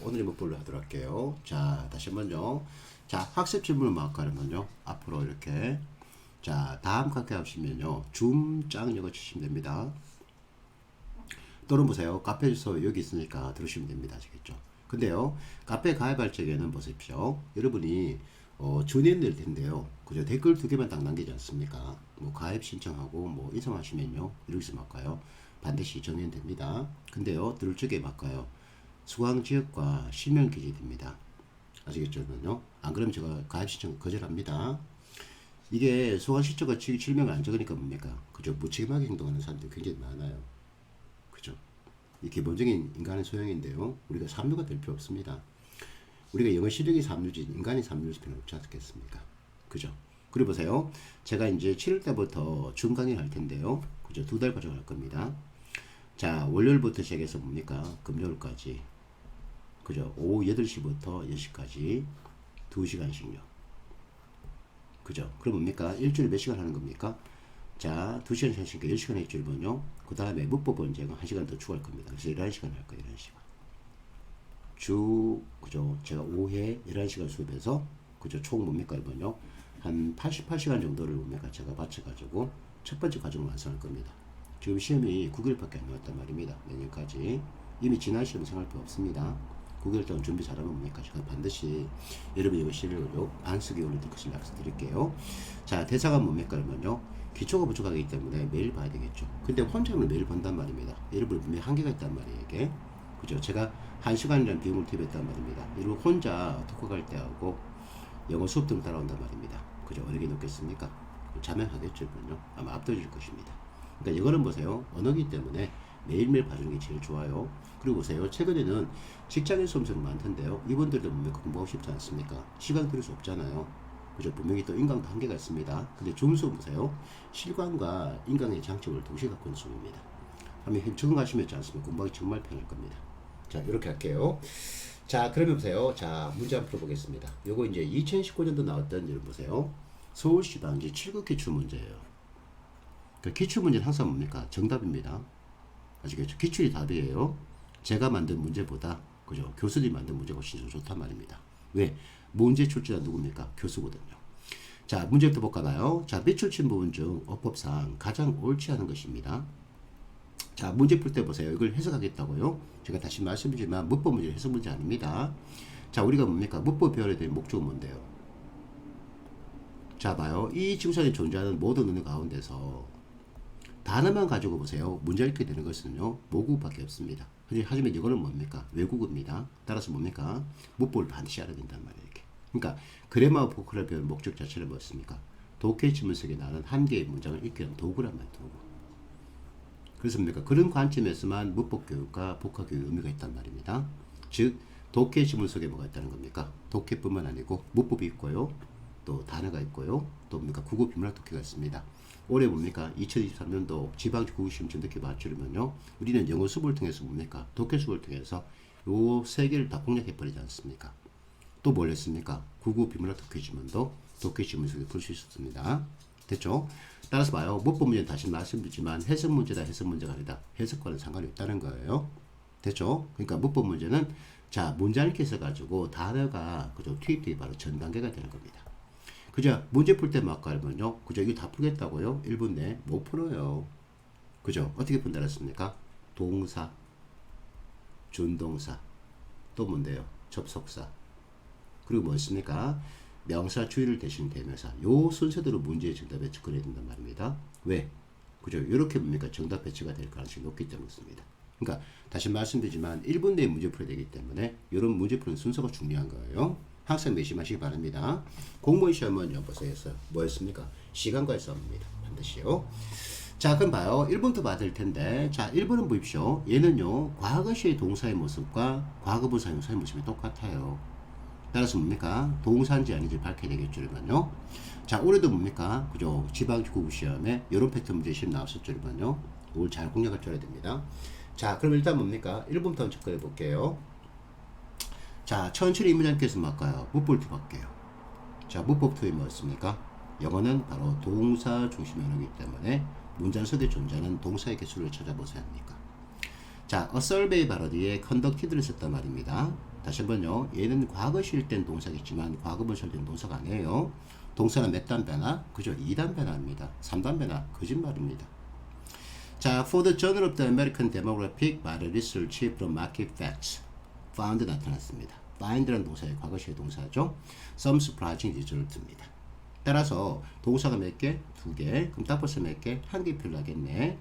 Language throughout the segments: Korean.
오늘의 목표로 하도록 할게요. 자, 다시 한번요. 자, 학습 질문을 마크하려면요. 앞으로 이렇게. 자, 다음 카페 하시면요. 줌짱 이거 치시면 됩니다. 또는 보세요. 카페 주소 여기 있으니까 들으시면 됩니다. 아시겠죠? 근데요. 카페 가입할 적에는 보십시오. 여러분이 준인될 텐데요. 그죠? 댓글 2개만 딱 남기지 않습니까? 뭐 가입 신청하고 뭐 인성하시면요. 이렇게 할까요? 반드시 정인됩니다. 근데요. 들을 적에 맞까요? 수강 지역과 실명 기재됩니다. 아시겠죠? 그럼요. 안 그러면 제가 가입 신청 거절합니다. 이게 수강 시점과 실명을 안 적으니까 뭡니까? 그죠? 무책임하게 행동하는 사람들이 굉장히 많아요. 그죠? 이 기본적인 인간의 소양인데요. 우리가 삼류가 될 필요 없습니다. 우리가 영어 실력이 삼류지 인간이 삼류일 필요는 없지 않겠습니까? 그죠? 그리고 보세요. 제가 이제 7월 때부터 줌 강의 할 텐데요. 그죠? 2달 과정 할 겁니다. 자, 월요일부터 시작해서 뭡니까? 금요일까지. 그죠? 오후 8시부터 10시까지 2시간씩요. 그죠? 그럼 뭡니까? 일주일에 몇 시간 하는 겁니까? 자, 2시간 하시니까 10시간 일주일분요. 그 다음에 문법은 제가 1시간 더 추가할 겁니다. 그래서 11시간 할 거예요. 11시간. 그죠? 제가 5회 11시간 수업해서, 그죠? 총 뭡니까? 이번요. 한 88시간 정도를 뭡니까? 제가 바쳐가지고 첫 번째 과정을 완성할 겁니다. 지금 시험이 9개월밖에 안 남았단 말입니다. 내년까지. 이미 지난 시험 생활표 없습니다. 9개월 동안 준비 잘하면 뭡니까? 제가 반드시 여러분 이거 실력으로 반석에 올릴 것을 약속드릴게요. 자, 대사가 뭡니까? 그러면요. 기초가 부족하기 때문에 매일 봐야 되겠죠. 근데 혼자는 매일 본단 말입니다. 여러분 분명히 한계가 있단 말이에요, 이게. 그죠? 제가 1시간이라는 비용을 투입했단 말입니다. 여러분 혼자 독학 갈 때하고 영어 수업 등을 따라온단 말입니다. 그죠? 어느 게 높겠습니까? 자명하겠죠, 그럼요. 아마 압도해질 것입니다. 그러니까 이거는 보세요. 언어기 때문에 매일매일 봐주는 게 제일 좋아요. 그리고 보세요. 최근에는 직장인 수험생이 많던데요. 이분들도 분명히 공부하고 싶지 않습니까? 시간 들일 수 없잖아요. 그죠? 분명히 또 인강도 한계가 있습니다. 근데 줌수업 보세요. 실광과 인강의 장점을 동시에 갖고 있는 수업입니다. 한번 적응하시면 있지 않습니까? 공부하기 정말 편할 겁니다. 자, 이렇게 할게요. 자, 그러면 보세요. 자, 문제 한번 풀어보겠습니다. 요거 이제 2019년도 나왔던 여러분 보세요. 서울시 방지 7급 기출 문제예요. 그 기출 문제는 항상 뭡니까? 정답입니다. 아시겠죠? 기출이 답이에요. 제가 만든 문제보다, 그죠? 교수들이 만든 문제가 훨씬 좋단 말입니다. 왜? 문제 출제자 누굽니까? 교수거든요. 자, 문제부터 볼까요? 자, 밑 출신 부분 중 어법상 가장 옳지 않은 것입니다. 자, 문제 풀 때 보세요. 이걸 해석하겠다고요? 제가 다시 말씀드리지만 문법 문제 해석 문제 아닙니다. 자, 우리가 뭡니까? 문법 배워야 될 목적은 뭔데요? 자, 봐요. 이 지구상에 존재하는 모든 언어 가운데서 단어만 가지고 보세요. 문제 읽게 되는 것은요, 모국밖에 없습니다. 하지만 이거는 뭡니까? 외국어입니다. 따라서 뭡니까? 문법을 반드시 알아야 된단 말이에요. 이렇게. 그러니까 그래머 보컬을 배우는 목적 자체는 뭐였습니까? 독해 지문 속에 나는 한 개의 문장을 읽기 위한 도구란 말이에요. 도구. 그래서 뭡니까? 그런 관점에서만 문법 교육과 복화 교육 의미가 있단 말입니다. 즉 독해 지문 속에 뭐가 있다는 겁니까? 독해뿐만 아니고 문법이 있고요. 또 단어가 있고요. 또 뭡니까? 국어 비문학 독해가 있습니다. 올해 뭡니까? 2023년도 지방직 국어시험 전독해 맞추려면요. 우리는 영어 수업을 통해서 뭡니까? 독해 수업을 통해서 요 세 개를 다 공략해 버리지 않습니까? 또 뭘 했습니까? 국어 비문학 독해 지문도 독해 지문 속에 볼 수 있었습니다. 됐죠? 따라서 봐요. 문법 문제는 다시 말씀드리지만 해석 문제다 해석 문제가 아니다. 해석과는 상관이 없다는 거예요. 됐죠? 그러니까 문법 문제는 자, 문장 읽기 해서 단어가 그죠? 투입되기 바로 전 단계가 되는 겁니다. 그죠? 문제 풀 때 막 깔면요. 그죠? 이거 다 풀겠다고요? 1분 내에 못 풀어요. 그죠? 어떻게 푼다 그랬습니까? 동사, 준동사, 또 뭔데요? 접속사. 그리고 뭐 있습니까? 명사, 주의를 대신 대명사. 요 순서대로 문제의 정답에 접근해야 된단 말입니다. 왜? 그죠? 이렇게 뭡니까? 정답 배치가 될 가능성이 높기 때문입니다. 그러니까 다시 말씀드리지만 1분 내에 문제 풀어야 되기 때문에 이런 문제 푸는 순서가 중요한 거예요. 항상 매심하시기 바랍니다. 공무원 시험은 보세요. 뭐였습니까? 시간과의 싸움입니다. 반드시요. 자, 그럼 봐요. 1번부터 받을 텐데, 자, 1번은 보십시오. 얘는요, 과거시의 동사의 모습과 과거분사 형사의 모습이 똑같아요. 따라서 뭡니까? 동사인지 아닌지 밝혀야 되겠죠, 이러면요. 자, 올해도 뭡니까? 그죠? 지방국어 시험에 이런 패턴 문제 시험 나왔었죠, 이러면요. 이걸 잘 공략할 줄 알아야 됩니다. 자, 그럼 일단 뭡니까? 1번부터 한번 접근해 볼게요. 자, 천천히 문장께서 할까요? 문법 투입할게요. 자, 문법 투입 뭐였습니까? 영어는 바로 동사 중심의 언어이기 때문에 문장 속에 존재하는 동사의 개수를 찾아보셔야 합니까? 자, a survey 바로 뒤에 conducted를 썼단 말입니다. 다시 한번요. 얘는 과거 시일된 동사겠지만 과거 분사된 동사가 아니에요. 동사는 몇 단배나? 그죠? 2단배나입니다. 3단배나 거짓말입니다. 자, for the Journal of the American Demographic by the Research from Market Facts found 나타났습니다. find라는 동사의 과거 시의 동사죠. some surprising result입니다. 따라서 동사가 몇 개? 2개. 그럼 답버스 몇 개? 1개 필요하겠네.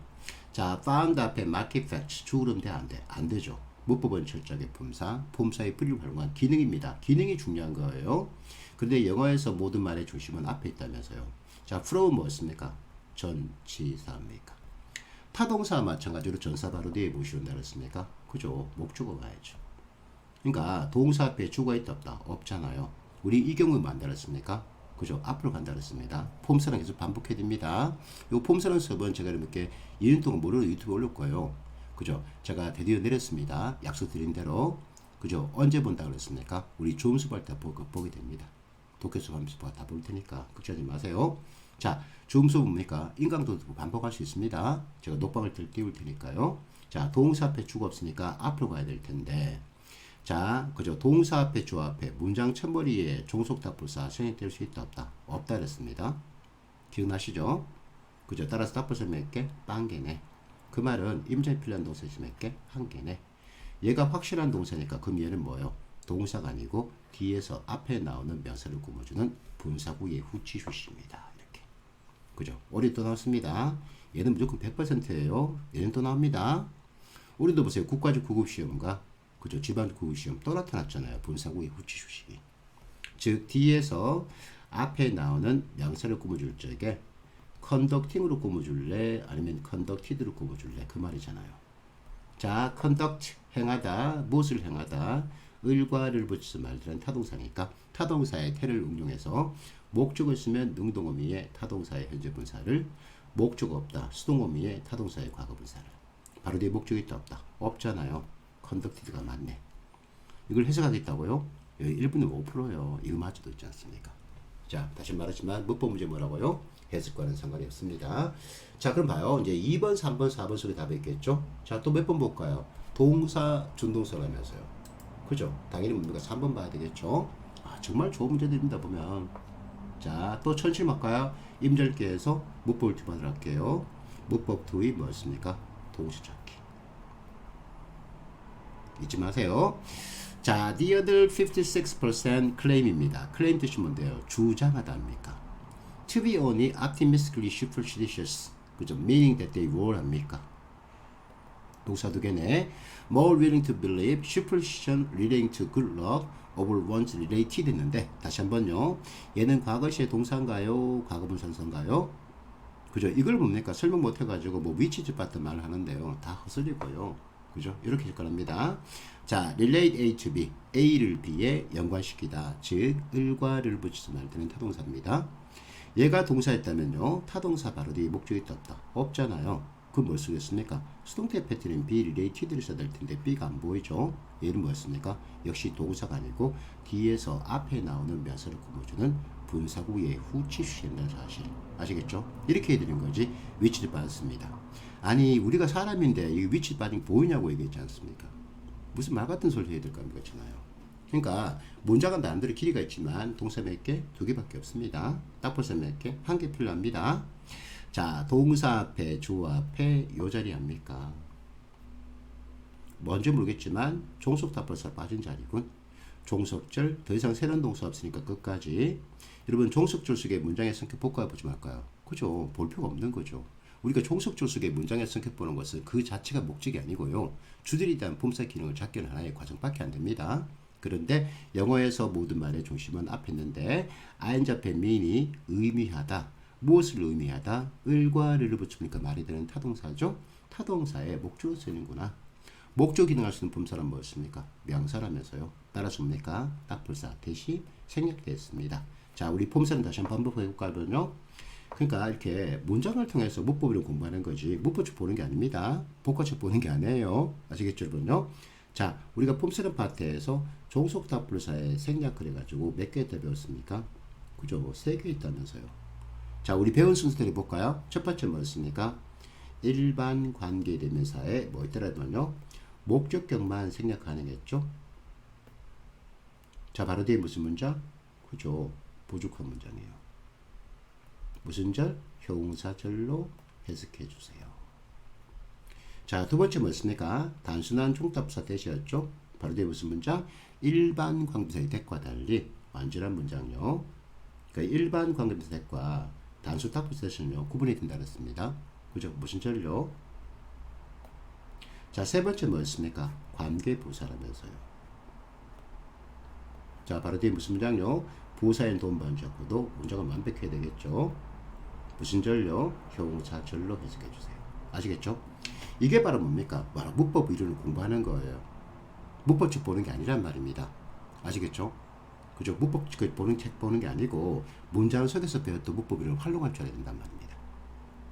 자, found 앞에 market facts 주그럼 돼? 안 돼? 안 되죠. 문법은 철저하게 품사의 뿌리를 활용한 기능입니다. 기능이 중요한 거예요. 그런데 영어에서 모든 말의 중심은 앞에 있다면서요. 자, from 뭐였습니까? 전치사입니까? 타동사와 마찬가지로 전사 바로 뒤에 무엇이 온다 그랬습니까? 그죠? 목주어 가야죠. 그러니까 동사 앞에 주어가 있다 없다? 없잖아요. 우리 이 경우에 만들었습니까? 그죠? 앞으로 간다 그랬습니다. 폼사는 계속 반복해야 됩니다. 요 폼사는 수업은 제가 이렇게 2년 동안 무료로 유튜브에 올릴 거예요. 그죠? 제가 드디어 내렸습니다. 약속드린 대로. 그죠? 언제 본다 그랬습니까? 우리 좋은 수업할 때 보게 됩니다. 독해 수업하면서 다 볼 테니까 걱정하지 마세요. 자, 좋은 수업 뭡니까? 인강도 반복할 수 있습니다. 제가 녹방을 띄울 테니까요. 자, 동사 앞에 주가 없으니까 앞으로 가야 될 텐데. 자, 그죠? 동사 앞에 주어 앞에 문장 첫머리에 종속답불사 성립될 수 있다 없다? 없다 그랬습니다. 기억나시죠? 그죠? 따라서 답불사 몇 개? 빵개네. 그 말은 임자에 필요한 동사지 몇 개? 한 개네. 얘가 확실한 동사니까 그럼 얘는 뭐예요? 동사가 아니고 뒤에서 앞에 나오는 명사를 꾸며주는 분사구의 후치수시입니다. 이렇게. 그죠? 올해 또 나왔습니다. 얘는 무조건 100%예요. 얘는 또 나옵니다. 우리도 보세요. 국가직 구급시험과 그죠? 지방직 구급시험 또 나타났잖아요. 분사구의 후치수시. 즉 뒤에서 앞에 나오는 명사를 꾸며줄 적에 컨덕팅으로 꾸며줄래? 아니면 컨덕티드로 꾸며줄래? 그 말이잖아요. 자, conduct 행하다, 무엇을 행하다, 을과를 붙여서 말들은 타동사니까 타동사의 태를 응용해서 목적을 쓰면 능동어미의 타동사의 현재 분사를, 목적 없다, 수동어미의 타동사의 과거 분사를. 바로 뒤에 목적이 있다 없다? 없잖아요. conducted가 맞네. 이걸 해석하겠다고요? 여기 1분의 5%예요. 이거 맞지도 있지 않습니까? 자, 다시 말하지만 문법 문제 뭐라고요? 해석과는 상관이 없습니다. 자, 그럼 봐요. 이제 2번, 3번, 4번 속에 답이 있겠죠? 자, 또 몇 번 볼까요? 동사, 준동사라면서요. 그죠? 당연히 뭡니까? 3번 봐야 되겠죠? 아, 정말 좋은 문제들입니다, 보면. 자, 또 천천히 볼까요? 임절기에서 문법을 뒷판을 할게요. 문법 투입 뭐였습니까? 동시 찾기. 잊지 마세요. 자, the other 56% claim입니다. claim 뜻이 뭔데요? 주장하다입니까? To be only optimistically superstitious. 그죠? Meaning that they were 합니까? 동사 두 개네. More willing to believe superstition relating to good luck over one's related 했는데 다시 한번요. 얘는 과거시의 동사인가요? 과거분사인가요? 그죠? 이걸 뭡니까? 설명 못 해가지고 뭐 위치집 같은 말을 하는데요. 다 헛소리고요. 그죠? 이렇게 접근합니다. 자, relate A to B. A를 B에 연관시키다. 즉, 을과를 붙여서 말되는 타동사입니다. 얘가 동사였다면요. 타동사 바로 뒤에 목적이 떴다. 없잖아요. 그럼 뭘 쓰겠습니까? 수동태 패턴은 be related를 써야 될 텐데 B가 안 보이죠? 얘는 뭐였습니까? 역시 동사가 아니고 뒤에서 앞에 나오는 명사를 꾸며주는 분사구의 후치수시한다는 사실. 아시겠죠? 이렇게 해드린 거지. 위치를 빠졌습니다. 아니, 우리가 사람인데 이 위치 빠진 보이냐고 얘기했지 않습니까? 무슨 말 같은 소리 해야 될 겁니까? 그러니까 문장은 나름대로 길이가 있지만 동사 몇 개? 2개밖에 없습니다. 딱벌사 몇 개? 1개 필요합니다. 자, 동사 앞에 주어 앞에 요 자리 합니까? 뭔지 모르겠지만 종속 답벌사 빠진 자리군. 종속절 더 이상 새로운 동사 없으니까 끝까지. 여러분 종속절 속의 문장의 성격 복합해 보지 말까요? 그죠? 볼 필요가 없는 거죠. 우리가 종속절 속의 문장의 성격 보는 것은 그 자체가 목적이 아니고요. 주들이 대한 품사 기능을 찾기는 하나의 과정밖에 안 됩니다. 그런데 영어에서 모든 말의 중심은 앞에 있는데 ing 앞에 mean이 의미하다. 무엇을 의미하다? 을과를 붙이니까 말이 되는 타동사죠. 타동사에 목적을 쓰는구나. 목적 기능할 수 있는 품사란 뭐였습니까? 명사라면서요. 따라서 뭡니까? 딱불사 대시 생략되었습니다. 자, 우리 품사는 다시 한번 반복해 볼까요? 그러니까 이렇게 문장을 통해서 문법을 공부하는 거지 문법책 보는 게 아닙니다. 복화책 보는 게 아니에요. 아시겠죠, 여러분요? 자, 우리가 품사는 파트에서 종속 답불사의 생략을 해가지고 몇 개 배웠습니까? 그죠? 3개 있다면서요. 자, 우리 배운 순서대로 볼까요? 첫 번째 뭐였습니까? 일반 관계대명사에 뭐 있더라도요. 목적격만 생략 가능했죠. 자, 바로 뒤에 무슨 문장? 그죠? 부족한 문장이에요. 무슨 절? 형용사절로 해석해 주세요. 자, 두 번째 뭐였습니까? 단순한 중답사 대시였죠? 바로 뒤에 무슨 문장? 일반 관계대명사의 대과 달리 완전한 문장요. 그러니까 일반 관계대명사 대과 단수 답부사 대시는요 구분이 된다 그랬습니다. 그죠? 무슨 절요? 자, 세 번째 뭐였습니까? 관계부사라면서요. 자, 바로 뒤에 무슨 문장요? 부사인 돈반주하고도 문장을 완벽해야 되겠죠. 무슨 절요? 형용사절로 해석해 주세요. 아시겠죠? 이게 바로 뭡니까? 바로 문법 이론을 공부하는 거예요. 문법책 보는 게 아니란 말입니다. 아시겠죠? 그죠? 문법책 보는 책 보는 게 아니고 문장 속에서 배웠던 문법 이론을 활용할 줄 알아야 된단 말입니다.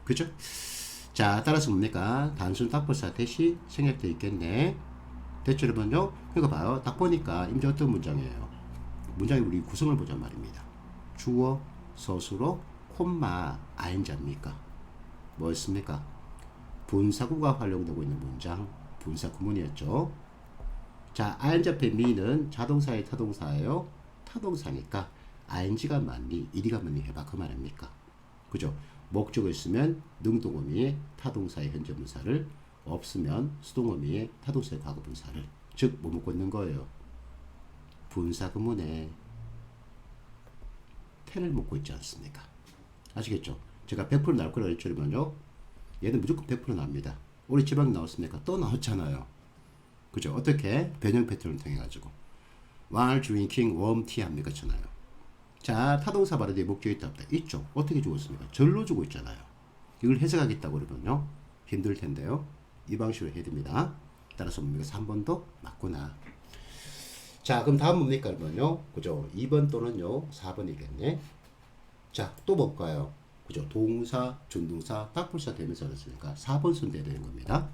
그죠? 자, 따라서 뭡니까? 단순 답부사 대시 생략되어 있겠네. 됐죠, 여러분요? 그러니까 봐요. 딱 보니까 이제 어떤 문장이에요? 문장의 우리 구성을 보자 말입니다. 주어, 서술어, 콤마, 아인자입니까? 뭐였습니까? 분사구가 활용되고 있는 문장, 분사 구문이었죠. 자, 아인자 앞에 미는 자동사의 타동사예요. 타동사니까 ing가 맞니, 이리가 맞니 해봐 그 말입니까? 그죠? 목적어 있으면 능동어미의 타동사의 현재 분사를, 없으면 수동어미의 타동사의 과거 분사를, 즉 뭐 묻고 있는 거예요? 분사 구문에 ten을 묻고 있지 않습니까? 아시겠죠? 제가 100% 나올 거라고 했죠, 여러분요. 얘는 무조건 100% 납니다. 우리 지방 나왔습니까? 또 나왔잖아요. 그죠? 어떻게? 변형 패턴을 통해 가지고 while drinking warm tea 합니까? 잖아요. 자, 타동사 바로 뒤에 목적이 있다 없다? 있죠. 어떻게 주고 있습니까? 절로 주고 있잖아요. 이걸 해석하겠다고 그러면요 힘들 텐데요. 이 방식으로 해야 됩니다. 따라서 뭡니까? 3번도 맞구나. 자, 그럼 다음 뭡니까? 그러면요. 그죠? 2번 또는요 4번이겠네. 자, 또 볼까요? 그죠? 동사, 준동사, 답불사 되면서 그랬으니까 4번 순 돼야 되는 겁니다.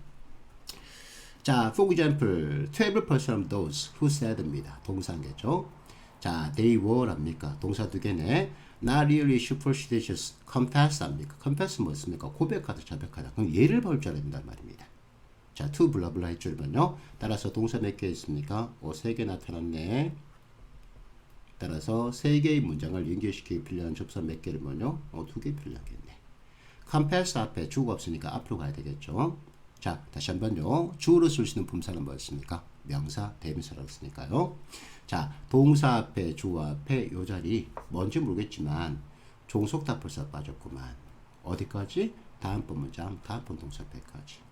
자, for example, 12% of those who said입니다. 동사겠죠? 자, they were 합니까? 동사 두 개네. Not really superstitious. confess 합니까? confess 뭐였습니까? 고백하다, 자백하다. 그럼 예를 볼 줄 알아야 된단 말입니다. 자, to 블라블라 해주면요. 따라서 동사 몇 개 있습니까? 3개 나타났네. 따라서 3개의 문장을 연결시키기 필요한 접사 몇 개를 뭐요? 2개 필요하겠네. confess 앞에 주어가 없으니까 앞으로 가야 되겠죠. 자, 다시 한번요. 주어로 쓸 수 있는 품사는 뭐였습니까? 명사, 대명사라고 했으니까요. 자, 동사 앞에, 주어 앞에 요 자리 뭔지 모르겠지만 종속답불사 빠졌구만. 어디까지? 다음번 문장, 다음번 동사 앞에까지.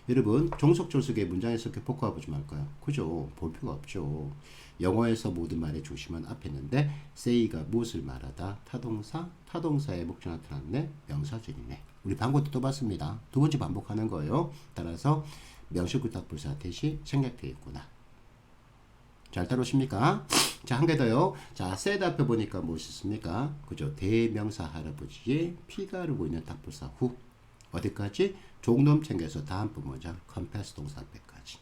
여러분, 종속조속의 문장에서 이렇게 복구해보지 말까요? 그죠? 볼 필요가 없죠. 영어에서 모든 말의 중심은 앞에 있는데 say가 무엇을 말하다? 타동사, 타동사의 목적 나타났네? 명사절이네. 우리 방금 또 봤습니다. 두 번째 반복하는 거예요. 따라서 명식구 답불사 대시 생략되어 있구나. 잘 따라오십니까? 자, 한 개 더요. 자, said 앞에 보니까 무엇이 있습니까? 그죠? 대명사 할아버지의 피가 흐르고 있는 답불사 후. 어디까지? 종놈 챙겨서 다음번 문장 confess 동사 앞에까지.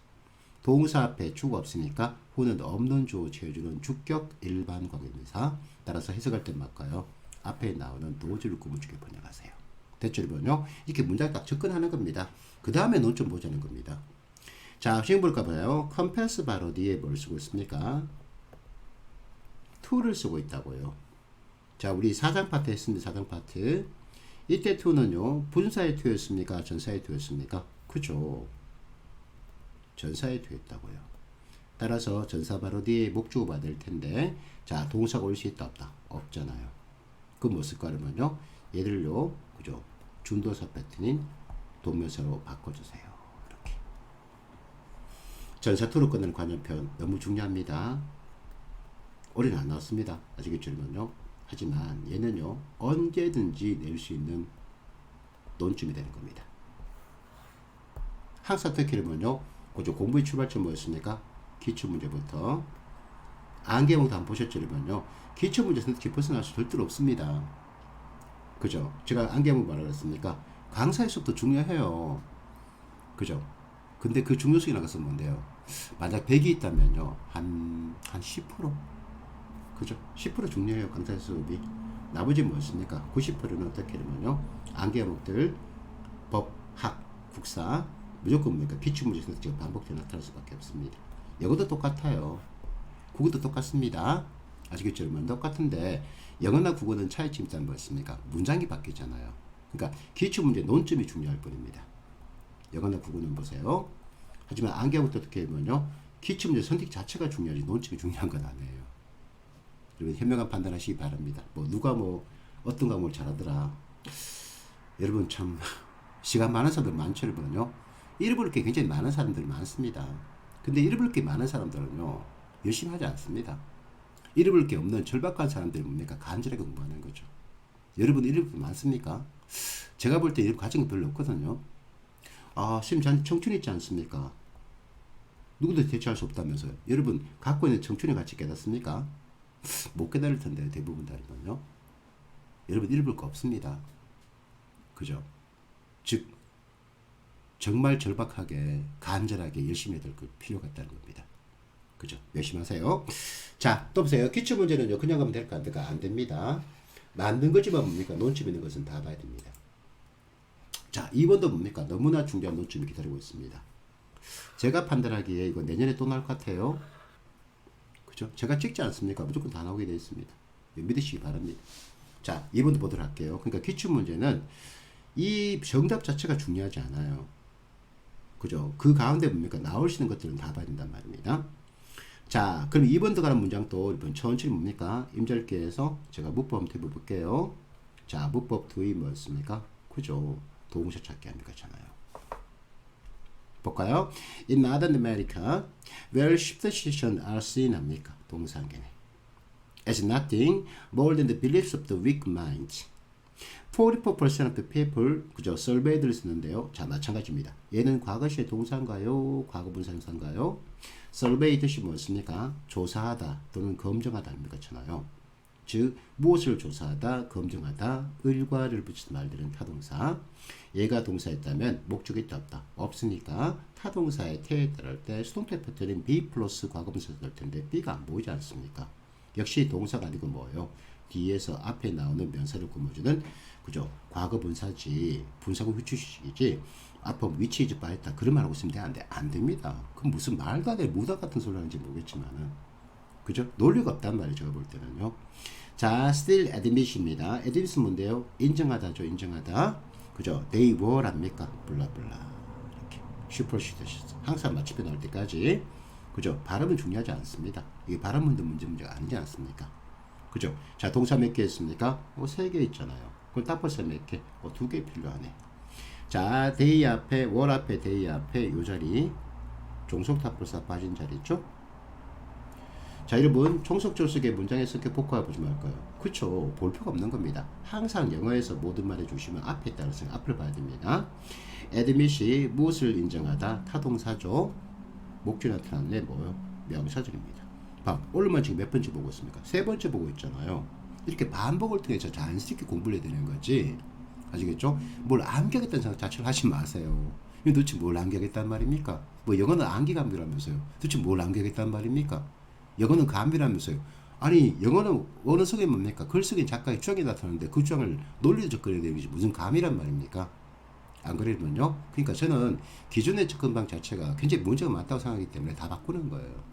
동사 앞에 주가 없으니까 후는 없는 주어 채워주는 주격 일반 관계대명사. 따라서 해석할 때 맞까요? 앞에 나오는 노즈를 구문주게 번역하세요. 됐죠, 여러분요? 이렇게 문장 딱 접근하는 겁니다. 그 다음에 논점 보자는 겁니다. 자, 시험 볼까 봐요. confess 바로 뒤에 뭘 쓰고 있습니까? to를 쓰고 있다고요. 자, 우리 사장 파트 했습니다. 사장 파트. 이때 to는요, 분사의 to였습니까? 전사의 to였습니까? 그죠? 전사의 to였다고요. 따라서 전사 바로 뒤에 목주어 받을 텐데, 자, 동사가 올 수 있다, 없다? 없잖아요. 그럼 뭐 쓸까 그러면요? 얘들요, 그죠? 준동사 패턴인 동명사로 바꿔주세요. 이렇게. 전사 to로 끝나는 관용편 너무 중요합니다. 올해는 안 나왔습니다. 아시겠죠, 여러분요? 하지만 얘는요, 언제든지 낼 수 있는 논점이 되는 겁니다. 항상 특히 여러분요, 그죠? 공부의 출발점 뭐였습니까? 기출문제부터. 안개몽도 한번 보셨죠, 여러분요? 기출문제에서 벗어날 수 절대로 없습니다. 그죠? 제가 안개몽 뭐라 그랬습니까? 강사의 수업도 중요해요. 그죠? 근데 그 중요성이 나가서 뭔데요? 만약 100이 있다면요, 한 10%? 그죠? 10% 중요해요, 강사 수업이. 나머지 뭐였습니까? 90%는 어떻게 되면요, 안개목들, 법, 학, 국사, 무조건 뭡니까? 기출문제에서 지금 반복되어 나타날 수밖에 없습니다. 이것도 똑같아요. 국어도 똑같습니다. 아시겠죠? 여러분? 똑같은데 영어나 국어는 차이점이 있다는 거 있습니까? 문장이 바뀌잖아요. 그러니까 기출문제 논점이 중요할 뿐입니다. 영어나 국어는 보세요. 하지만 암기하고 또 어떻게 보면요. 기출문제 선택 자체가 중요하지 논점이 중요한 건 아니에요. 여러분 현명한 판단하시기 바랍니다. 뭐 누가 뭐 어떤 과목을 잘하더라. 여러분 참 시간 많은 사람들 많죠. 여러분요. 잃어버릴 게 굉장히 많은 사람들이 많습니다. 근데 잃어버릴 게 많은 사람들은요. 열심히 하지 않습니다. 잃어버릴 게 없는 절박한 사람들이 뭡니까? 간절하게 공부하는 거죠. 여러분 잃어버릴 게 많습니까? 제가 볼 때 이런 가진 거 별로 없거든요. 아, 선생님 저한테 청춘이 있지 않습니까? 누구도 대체할 수 없다면서요. 여러분 갖고 있는 청춘의 가치 깨닫습니까? 못 깨달을 텐데 대부분 다르면요. 여러분 잃어버릴 거 없습니다. 그죠? 즉 정말 절박하게 간절하게 열심히 해야 될 필요가 있다는 겁니다. 그죠? 열심히 하세요. 자, 또 보세요. 기출 문제는요. 그냥 가면 될까 안 될까? 안 됩니다. 만든 거지만 뭡니까? 논점 있는 것은 다 봐야 됩니다. 자, 2번도 뭡니까? 너무나 중요한 논점이 기다리고 있습니다. 제가 판단하기에 이거 내년에 또 나올 것 같아요. 그죠? 제가 찍지 않습니까? 무조건 다 나오게 되어 있습니다. 믿으시기 바랍니다. 자, 2번도 보도록 할게요. 그러니까 기출 문제는 이 정답 자체가 중요하지 않아요. 그죠? 그 가운데 뭡니까? 나올 수 있는 것들은 다 봐야 된단 말입니다. 자, 그럼 2번 들어가는 문장도 이번 천천히 뭡니까? 임절기에서 제가 문법 한번 해볼게요. 자, 문법 도입 뭐였습니까? 그죠? 동사 찾기 합니까? 잖아요. 볼까요? In Northern America, where superstitions are seen 합니까? 동사 한 개네. As nothing more than the beliefs of the weak mind. 44% of the people, 그죠? surveyed를 쓰는데요. 자, 마찬가지입니다. 얘는 과거시의 동사인가요? 과거분사인가요? survey 뜻이 뭐였습니까? 조사하다 또는 검증하다 입니까? 잖아요. 즉, 무엇을 조사하다, 검증하다, 을과를 붙인 말들은 타동사. 얘가 동사였다면 목적이 있다 없다? 없으니까 타동사의 태에 따를 때 수동태 패턴인 be 플러스 과거분사가 될 텐데 B가 안 보이지 않습니까? 역시 동사가 아니고 뭐예요? 뒤에서 앞에 나오는 명사를 꾸며주는 그죠? 과거 분사지 분사구 위치식이지 앞에 위치이지 빠했다 그런 말 하고 있으면 돼? 안 됩니다. 그럼 무슨 말도 안 돼 무당 같은 소리 하는지 모르겠지만은 그죠? 논리가 없단 말이에요. 제가 볼 때는요. 자, still admit입니다. admit은 뭔데요? 인정하다죠. 인정하다. 그죠? they were 합니까? 블라블라 이렇게 슈퍼시티션 항상 마침표 나올 때까지 그죠? 발음은 중요하지 않습니다. 이게 발음 문제가 아니지 않습니까? 그죠? 자, 동사 몇 개 있습니까? 3개 있잖아요. 그럼 딱 벌써 몇 개? 2개 필요하네. 자, they 앞에, were 앞에, they 앞에 요 자리 종속 탑벌사 빠진 자리 있죠? 자, 여러분 총속절 속의 문장의 성격 복화해 보지 말까요? 그쵸? 볼 필요가 없는 겁니다. 항상 영어에서 모든 말해 주시면 앞에 따라서 앞을 봐야 됩니다. admit이 무엇을 인정하다? 타동사죠. 목적이 나타났네. 뭐요? 명사절입니다. 봐, 오늘만 지금 몇 번째 보고 있습니까? 3번째 보고 있잖아요. 이렇게 반복을 통해서 자연스럽게 공부를 해야 되는 거지. 아시겠죠? 뭘 암기하겠다는 생각 자체를 하지 마세요. 도대체 뭘 암기하겠다는 말입니까? 뭐 영어는 암기 감비라면서요. 도대체 뭘 암기하겠다는 말입니까? 영어는 감비라면서요. 아니 영어는 언어 속에 뭡니까? 글 속에 작가의 주장이 나타나는데 그 주장을 논리로 접근해야 되지 무슨 감이란 말입니까? 안 그러면요. 그러니까 저는 기존의 접근방 자체가 굉장히 문제가 많다고 생각하기 때문에 다 바꾸는 거예요.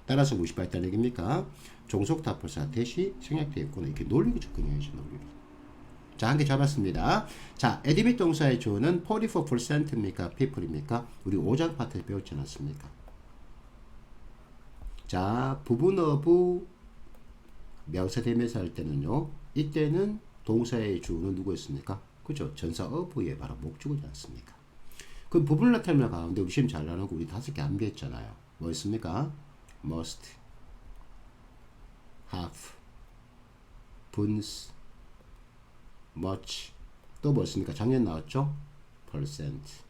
따라서 무엇이 있다는 얘기입니까? 종속 답벌사 대시 생략되어 있구나. 이렇게 논리로 접근해야지 논리로. 자, 한 개 잡았습니다. 자, admit 동사의 주어는 44%입니까? people입니까? 우리 5장 파트에 배웠지 않았습니까? 자, 부분 어부 명사 대명사 할 때는요. 이때는 동사의 주어는 누구였습니까? 그죠? 전사 어부의 바로 목적이지 않습니까? 그럼 부분을 나타내는 가운데 우리 시험 잘 나누고 우리 5개 암기했잖아요. 뭐였습니까? must, have, 분스, much 또 뭐였습니까? 작년 나왔죠? percent.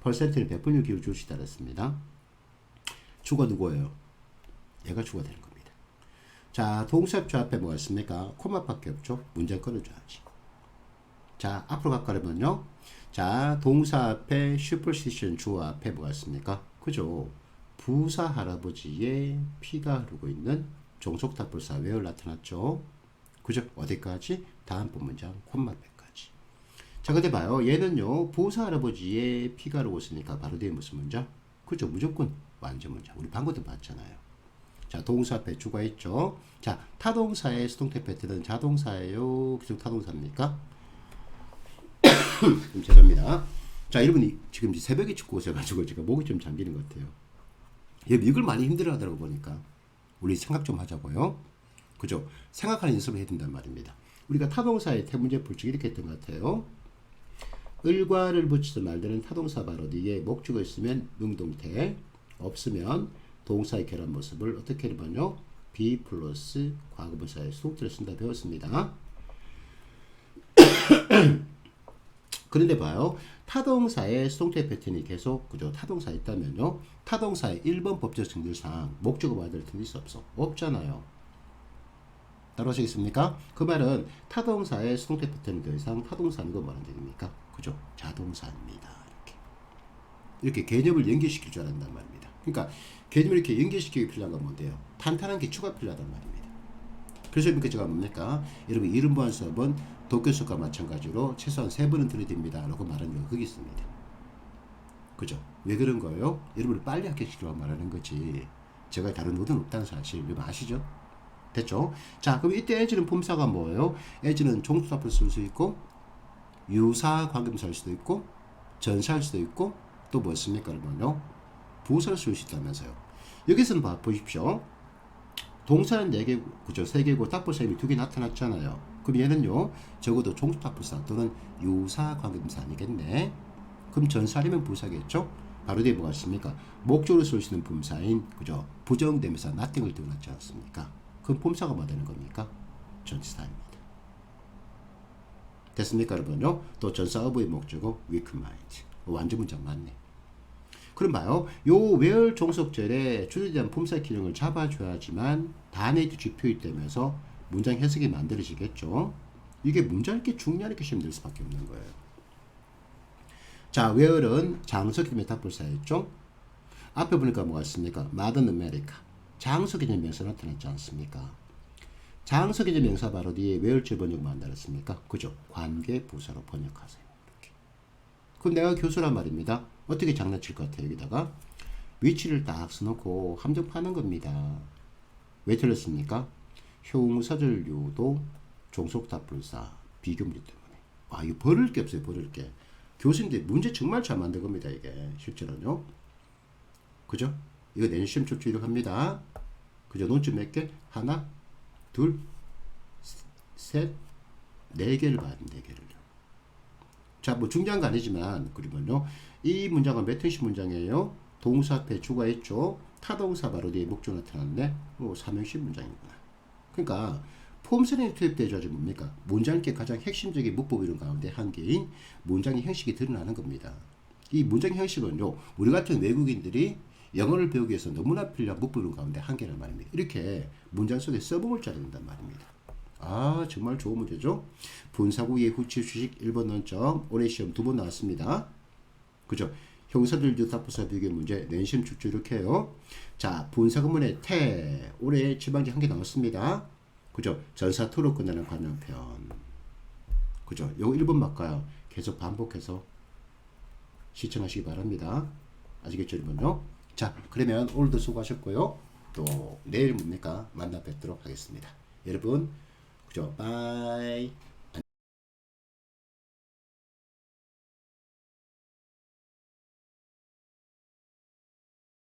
percent는 100분율 기울 주시 따랐습니다. 주가 누구예요? 얘가 주가 되는 겁니다. 자, 동사표 앞에 뭐였습니까? 코마밖에 없죠? 문장 끊어줘야지. 자, 앞으로 가까르면요. 자, 동사 앞에 superstition 주어 앞에 뭐였습니까? 그죠? 부사 할아버지의 피가 흐르고 있는 종속답불사 where 나타났죠? 그죠? 어디까지? 다음 번 문장 콤마배까지. 자, 근데 봐요. 얘는요. 부사 할아버지의 피가 흐르고 있으니까 바로 뒤에 무슨 문장? 그죠? 무조건 완전 문장. 우리 방금도 봤잖아요. 자, 동사 앞에 주가 있죠. 자, 타동사의 수동태 패턴은 자동사예요? 기존 타동사입니까? 죄송합니다. 자, 여러분이 지금 새벽에 축구 오셔가지고 제가 목이 좀 잠기는 것 같아요. 이걸 많이 힘들어 하더라고 보니까. 우리 생각 좀 하자고요. 그죠? 생각하는 연습을 해야 된단 말입니다. 우리가 타동사의 태문제 풀 때 이렇게 했던 것 같아요. 을과를 붙여서 말되는 타동사 바로 뒤에 목적어 있으면 능동태, 없으면 동사의 결합 모습을 어떻게 해보뇨? be 플러스 과거분사의 수동태를 쓴다 배웠습니다. 그런데 봐요. 타동사의 수동태 패턴이 계속 그죠? 타동사에 있다면요. 타동사의 1번 법적 성질상 목적어 받을 텐데 있어 없어? 없잖아요. 따라오시겠습니까? 그 말은 타동사의 수동태 패턴이 더 이상 타동사는 거 뭐라는 얘기입니까? 그죠? 자동사입니다. 이렇게 개념을 연결시킬 줄 알았단 말입니다. 그러니까 개념을 이렇게 연결시키기 필요한 건 뭔데요? 탄탄한 기초가 필요하단 말입니다. 그래서 이렇게 제가 뭡니까? 여러분 이름 보안 수업은 독해 수업과 마찬가지로 최소한 3번은 들어야 됩니다. 라고 말하는 거 거기 있습니다. 그죠? 왜 그런 거예요? 여러분을 빨리 합격시키려고 말하는 거지. 제가 다른 노는 없다는 사실 여러분 아시죠? 됐죠? 자, 그럼 이때 as는 품사가 뭐예요? as는 종수답을 쓸 수 있고 유사 관계사일 수도 있고 전사일 수도 있고 또 뭐 있습니까? 그러면요. 부사를 쓸 수 있다면서요. 여기서는 보십시오. 동사는 4개, 그죠? 3개고 답부사임이 2개 나타났잖아요. 그럼 얘는요. 적어도 종수답부사 또는 유사 관계사 아니겠네. 그럼 전사라면 부사겠죠? 바로 뒤에 뭐가 있습니까? 목적으로 쓸 수 있는 품사인 그죠? 부정대명사 nothing을 띄워놨지 않습니까? 그럼 품사가 뭐 되는 겁니까? 전치사입니다. 됐습니까, 여러분요? 또 전사 어부의 목적어 weak mind. 완전 문장 맞네. 그럼 봐요. 요 where 종속절에 주어에 대한 품사 기능을 잡아줘야지만 단의 지표이 되면서 문장 해석이 만들어지겠죠. 이게 문장 읽기 중요하게 시험 될 수밖에 없는 거예요. 자, where는 장소 개념의 답불사였죠. 앞에 보니까 뭐가 있습니까? Modern America. 장소 개념 명사 나타났지 않습니까? 장소 개념 명사 바로 뒤에 where줄 번역 만들었습니까? 그죠? 관계 부사로 번역하세요. 이렇게. 그럼 내가 교수란 말입니다. 어떻게 장난칠 것 같아요? 여기다가 위치를 딱 써놓고 함정 파는 겁니다. 왜 틀렸습니까? 효용사절 유도 종속답불사 비교문제 때문에. 아, 이거 버릴 게 없어요. 버릴 게. 교수님들 문제 정말 잘 만든 겁니다. 이게 실제로는요. 그죠? 이거 내년 시험 출제를 합니다. 그죠? 논점 몇 개? 하나, 둘, 셋, 4개를 봐야 됩니다. 4개를요. 자, 뭐 중요한 거 아니지만 그러면요. 이 문장은 몇 형식 문장이에요? 동사 앞에 주가 있죠. 타동사 바로 뒤에 목적 나타났네. 3형식 문장이구나. 그러니까 폼선에 투입되어야지 뭡니까? 문장 읽기 가장 핵심적인 문법 이론 가운데 한 개인 문장의 형식이 드러나는 겁니다. 이 문장 형식은요. 우리 같은 외국인들이 영어를 배우기 위해서 너무나 필요한 문법 이론 가운데 한 개란 말입니다. 이렇게 문장 속에 써먹을 줄 알아야 된단 말입니다. 아, 정말 좋은 문제죠. 분사구의 후치 주식 1번 논점 올해 시험 2번 나왔습니다. 그죠? 형사들 유타부사 비교 문제 내년 시험 출제 이렇게 해요. 자, 분사구문의 태 올해 지방지 한 개 나왔습니다. 그죠? 전사 투로 끝나는 관용편. 그죠? 요거 1번 맞가요. 계속 반복해서 시청하시기 바랍니다. 아시겠죠, 여러분요? 자, 그러면 오늘도 수고하셨고요. 또 내일 뭡니까? 만나 뵙도록 하겠습니다. 여러분, 그죠? 바이.